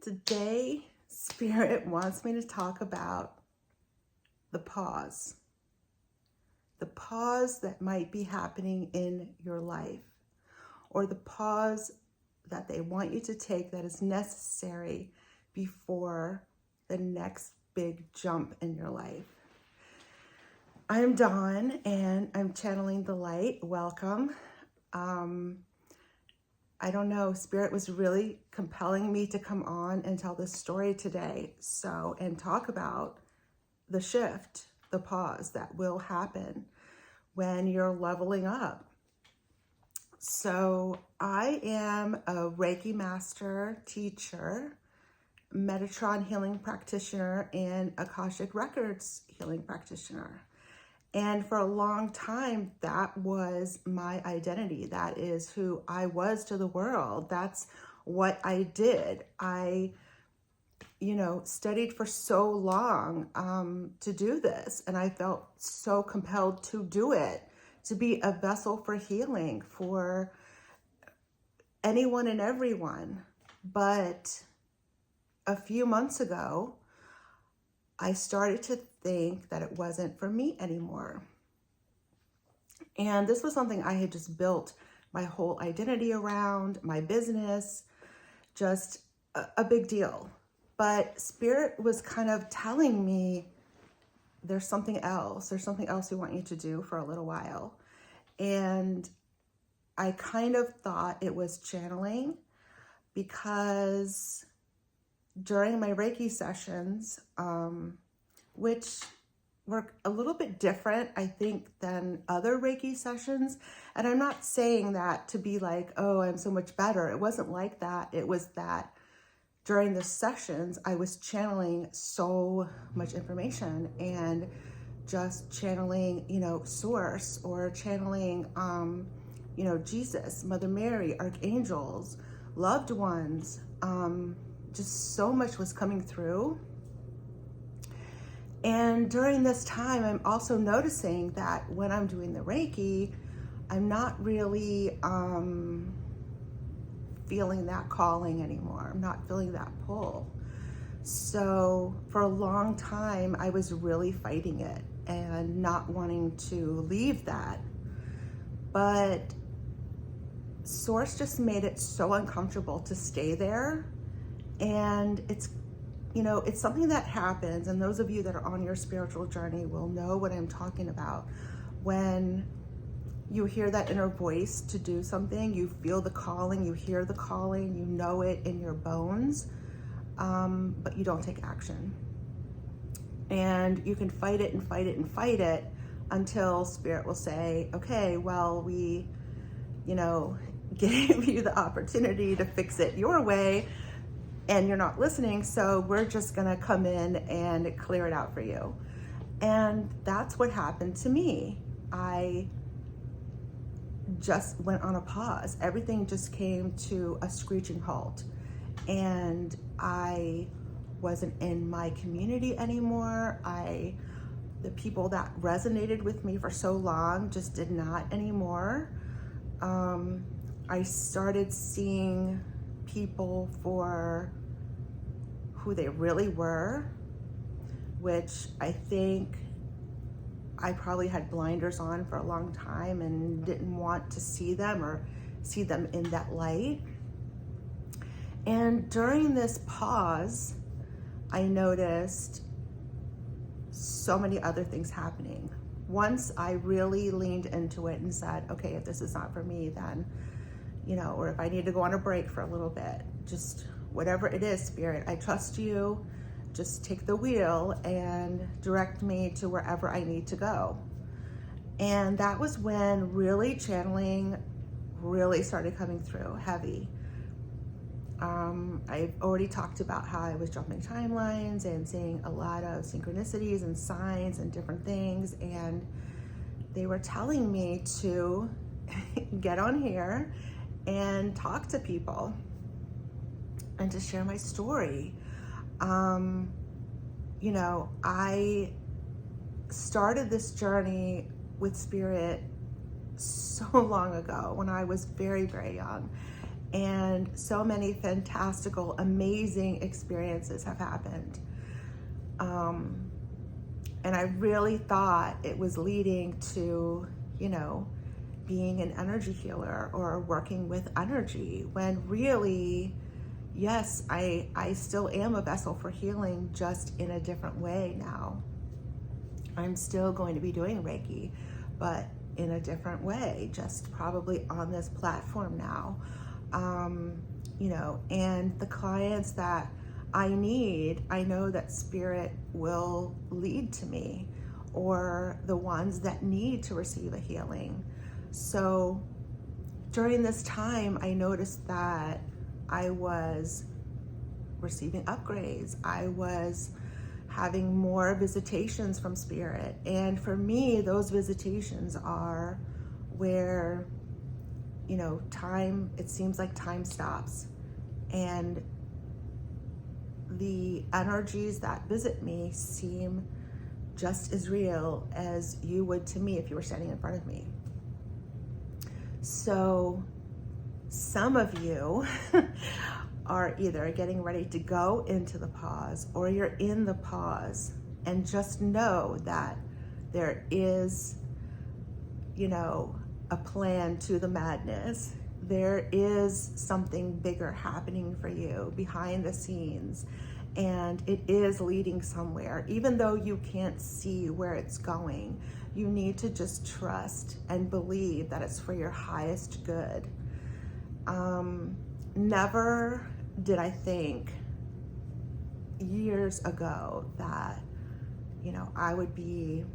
Today, Spirit wants me to talk about the pause that might be happening in your life, or the pause that they want you to take that is necessary before the next big jump in your life. I'm Dawn, and I'm channeling the light. Welcome. I don't know, Spirit was really compelling me to come on and tell this story today. And talk about the shift, the pause that will happen when you're leveling up. So I am a Reiki master, teacher, Metatron healing practitioner, and Akashic Records healing practitioner. And for a long time, that was my identity. That is who I was to the world. That's what I did. I, studied for so long to do this. And I felt so compelled to do it, to be a vessel for healing for anyone and everyone. But a few months ago, I started to think that it wasn't for me anymore. And this was something I had just built my whole identity around, my business, just a big deal. But Spirit was kind of telling me, there's something else we want you to do for a little while. And I kind of thought it was channeling, because during my Reiki sessions, which were a little bit different, I think, than other Reiki sessions. And I'm not saying that to be like, oh, I'm so much better. It wasn't like that. It was that during the sessions, I was channeling so much information and just channeling, Source, or channeling, Jesus, Mother Mary, archangels, loved ones. Just so much was coming through. And during this time, I'm also noticing that when I'm doing the Reiki, I'm not really feeling that calling anymore. I'm not feeling that pull. So for a long time, I was really fighting it and not wanting to leave that. But Source just made it so uncomfortable to stay there. And it's something that happens, and those of you that are on your spiritual journey will know what I'm talking about. When you hear that inner voice to do something, you feel the calling, you hear the calling, you know it in your bones, but you don't take action. And you can fight it and fight it and fight it until Spirit will say, okay, well, we, gave you the opportunity to fix it your way, and you're not listening, so we're just gonna come in and clear it out for you. And that's what happened to me. I just went on a pause. Everything just came to a screeching halt. And I wasn't in my community anymore. The people that resonated with me for so long just did not anymore. I started seeing people for who they really were, which I think I probably had blinders on for a long time and didn't want to see them or see them in that light. And during this pause, I noticed so many other things happening. Once I really leaned into it and said, okay, if this is not for me, then, or if I need to go on a break for a little bit, just whatever it is, Spirit, I trust you. Just take the wheel and direct me to wherever I need to go. And that was when really channeling really started coming through heavy. I've already talked about how I was jumping timelines and seeing a lot of synchronicities and signs and different things. And they were telling me to get on here and talk to people and to share my story. I started this journey with Spirit so long ago when I was very, very young. And so many fantastical, amazing experiences have happened. And I really thought it was leading to, being an energy healer or working with energy, when really, yes, I still am a vessel for healing, just in a different way now. I'm still going to be doing Reiki, but in a different way, just probably on this platform now. And the clients that I need, I know that Spirit will lead to me, or the ones that need to receive a healing. So during this time, I noticed that I was receiving upgrades. I was having more visitations from Spirit. And for me, those visitations are where, it seems like time stops. And the energies that visit me seem just as real as you would to me if you were standing in front of me. So some of you are either getting ready to go into the pause, or you're in the pause, and just know that there is, a plan to the madness. There is something bigger happening for you behind the scenes, and it is leading somewhere. Even though you can't see where it's going, you need to just trust and believe that it's for your highest good. Never did I think years ago that, I would be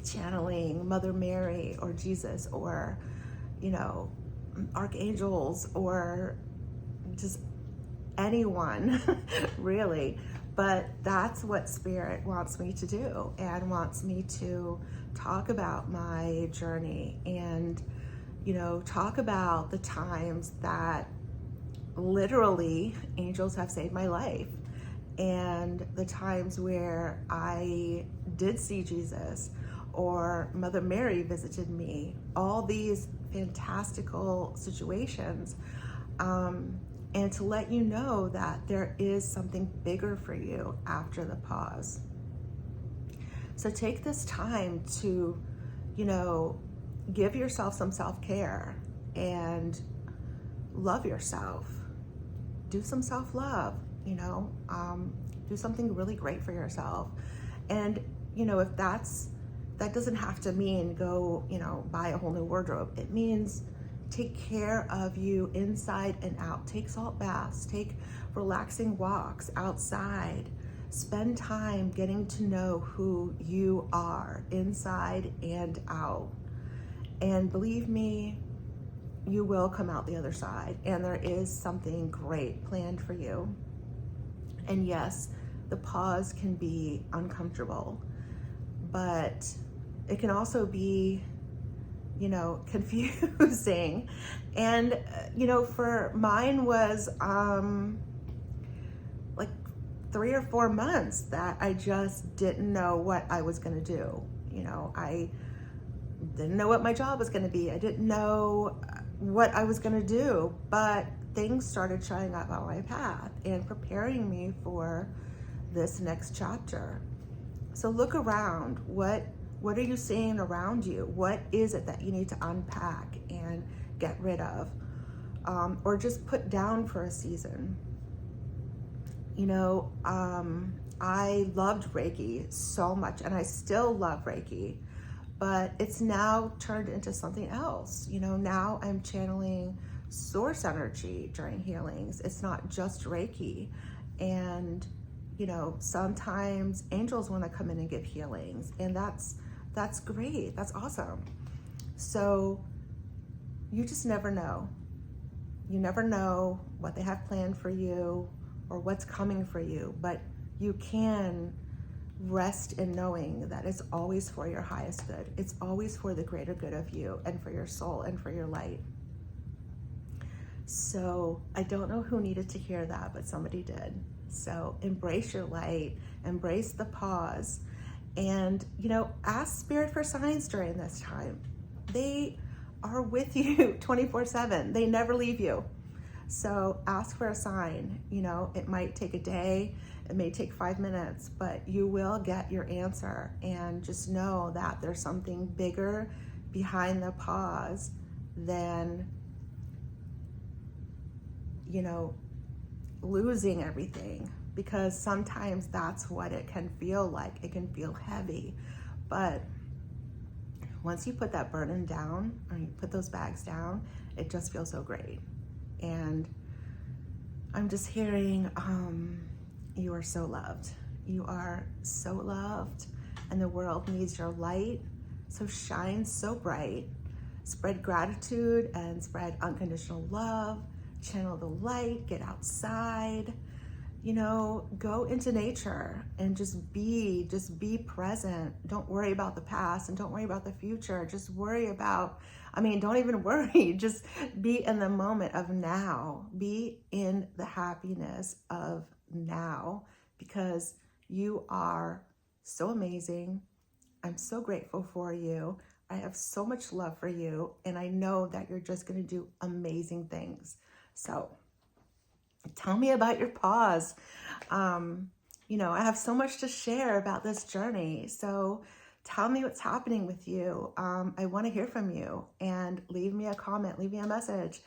channeling Mother Mary or Jesus or, archangels or just anyone really. But that's what Spirit wants me to do, and wants me to talk about my journey and, talk about the times that literally angels have saved my life, and the times where I did see Jesus, or Mother Mary visited me, all these fantastical situations, and to let you know that there is something bigger for you after the pause. So take this time to, give yourself some self-care and love yourself. Do some self-love, do something really great for yourself. And, if that doesn't have to mean go, buy a whole new wardrobe. It means take care of you inside and out. Take salt baths, take relaxing walks outside. Spend time getting to know who you are inside and out. And believe me, you will come out the other side, and there is something great planned for you. And yes, the pause can be uncomfortable, but it can also be, confusing. And, for mine was like 3 or 4 months that I just didn't know what I was going to do. I didn't know what my job was going to be. I didn't know what I was going to do, but things started showing up on my path and preparing me for this next chapter. So look around. What are you seeing around you? What is it that you need to unpack and get rid of, or just put down for a season? I loved Reiki so much, and I still love Reiki, but it's now turned into something else. Now I'm channeling source energy during healings. It's not just Reiki. And, sometimes angels want to come in and give healings, and that's great. That's awesome. So you just never know. You never know what they have planned for you or what's coming for you, but you can rest in knowing that it's always for your highest good. It's always for the greater good of you and for your soul and for your light. So I don't know who needed to hear that, but somebody did. So embrace your light, embrace the pause, and, ask Spirit for signs during this time. They are with you 24/7. They never leave you. So ask for a sign. You know, it might take a day, it may take 5 minutes, but you will get your answer. And just know that there's something bigger behind the pause than, you know, losing everything, because sometimes that's what it can feel like. It can feel heavy, but once you put that burden down, or you put those bags down, it just feels so great. And I'm just hearing, you are so loved. You are so loved, and the world needs your light. So shine so bright. Spread gratitude and spread unconditional love. Channel the light, get outside, you know, go into nature and just be present. Don't worry about the past and don't worry about the future. Just worry about, don't even worry. Just be in the moment of now. Be in the happiness of now, because you are so amazing. I'm so grateful for you. I have so much love for you, and I know that you're just going to do amazing things. So tell me about your pause. You know, I have so much to share about this journey. So tell me what's happening with you. I want to hear from you, and leave me a comment, leave me a message,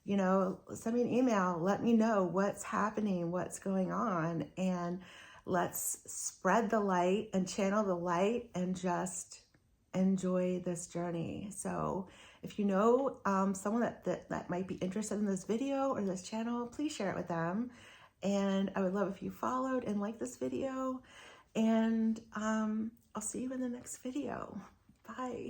you know, send me an email, let me know what's happening, what's going on, and let's spread the light and channel the light and just enjoy this journey. So if you know someone that might be interested in this video or this channel, please share it with them. And I would love if you followed and liked this video. And I'll see you in the next video. Bye.